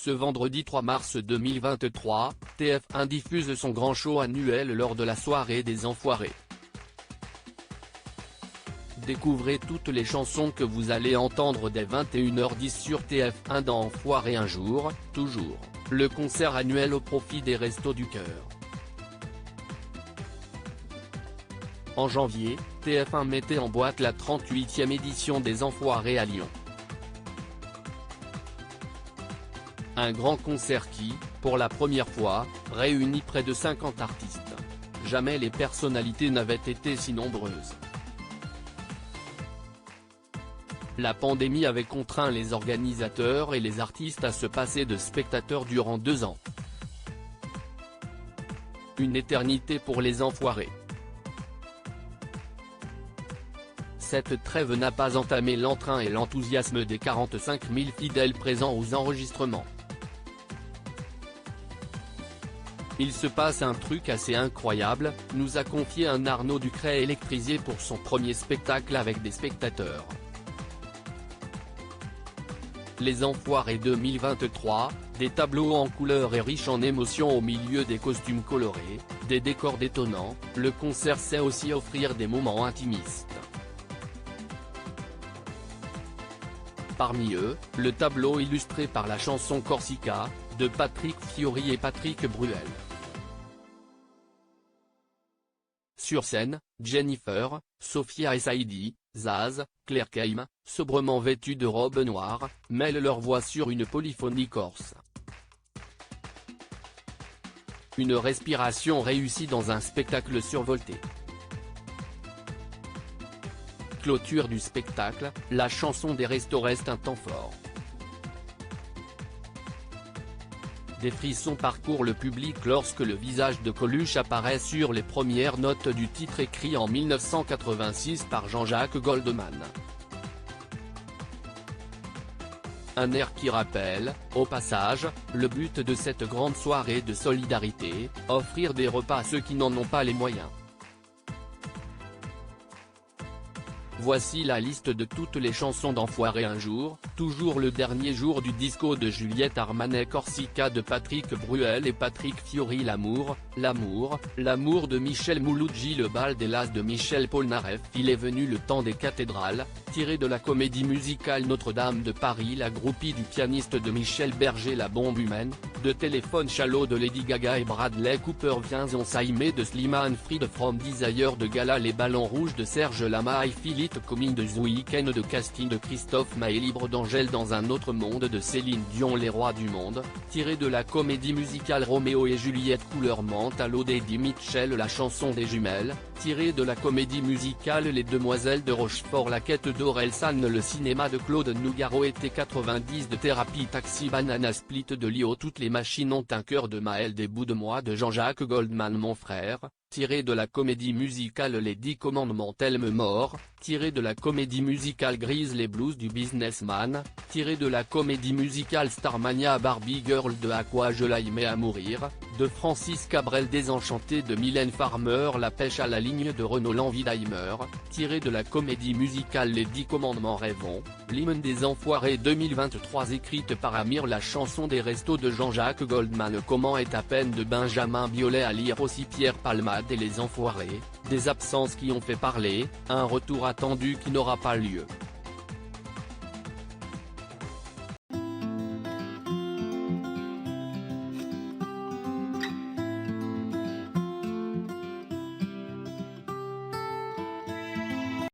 Ce vendredi 3 mars 2023, TF1 diffuse son grand show annuel lors de la soirée des Enfoirés. Découvrez toutes les chansons que vous allez entendre dès 21h10 sur TF1 dans Enfoirés un jour, toujours, le concert annuel au profit des Restos du Cœur. En janvier, TF1 mettait en boîte la 38e édition des Enfoirés à Lyon. Un grand concert qui, pour la première fois, réunit près de 50 artistes. Jamais les personnalités n'avaient été si nombreuses. La pandémie avait contraint les organisateurs et les artistes à se passer de spectateurs durant 2 ans. Une éternité pour les Enfoirés. Cette trêve n'a pas entamé l'entrain et l'enthousiasme des 45 000 fidèles présents aux enregistrements. Il se passe un truc assez incroyable, nous a confié un Arnaud Ducret électrisé pour son premier spectacle avec des spectateurs. Les Enfoirés 2023, des tableaux en couleurs et riches en émotions au milieu des costumes colorés, des décors détonnants, le concert sait aussi offrir des moments intimistes. Parmi eux, le tableau illustré par la chanson Corsica, de Patrick Fiori et Patrick Bruel. Sur scène, Jennifer, Sophia et Saïdi, Zaz, Claire Keim, sobrement vêtues de robes noires, mêlent leur voix sur une polyphonie corse. Une respiration réussie dans un spectacle survolté. Clôture du spectacle, la chanson des Restos reste un temps fort. Des frissons parcourent le public lorsque le visage de Coluche apparaît sur les premières notes du titre écrit en 1986 par Jean-Jacques Goldman. Un air qui rappelle, au passage, le but de cette grande soirée de solidarité, offrir des repas à ceux qui n'en ont pas les moyens. Voici la liste de toutes les chansons d'Enfoirés un jour, toujours le dernier jour du disco de Juliette Armanet Corsica de Patrick Bruel et Patrick Fiori L'amour, l'amour de Michel Mouloudji Le bal des Las de Michel Polnareff Il est venu le temps des cathédrales, tiré de la comédie musicale Notre-Dame de Paris La groupie du pianiste de Michel Berger La bombe humaine, de Téléphone Shallow de Lady Gaga et Bradley Cooper Viens on s'aimer de Slimane Fried From Desire de Gala Les ballons rouges de Serge Lama et Philippe Coming de The Weeknd de Casting de Christophe Maé Libre d'Angèle dans un autre monde de Céline Dion Les rois du monde, tiré de la comédie musicale Roméo et Juliette couleur menthe à l'eau d'Eddie Mitchell La chanson des jumelles, tiré de la comédie musicale Les demoiselles de Rochefort La quête d'Orelsan Le cinéma de Claude Nougaro été 90 de Thérapie Taxi Banana Split de Lio Toutes les machines ont un cœur de Maël Des bouts de moi de Jean-Jacques Goldman Mon frère, tiré de la comédie musicale Les 10 commandements Thelme mort, tiré de la comédie musicale Grise les blues du businessman, tiré de la comédie musicale Starmania Barbie Girl de À quoi je l'aimais à mourir, de Francis Cabrel Désenchanté de Mylène Farmer La pêche à la ligne de Renaud L'envie d'Heimer, tiré de la comédie musicale Les 10 commandements Rêvons, l'hymne des Enfoirés 2023 écrite par Amir La chanson des Restos de Jean-Jacques Goldman Comment est à peine de Benjamin Biolay à lire aussi Pierre Palmade et les Enfoirés, des absences qui ont fait parler, un retour attendu qui n'aura pas lieu.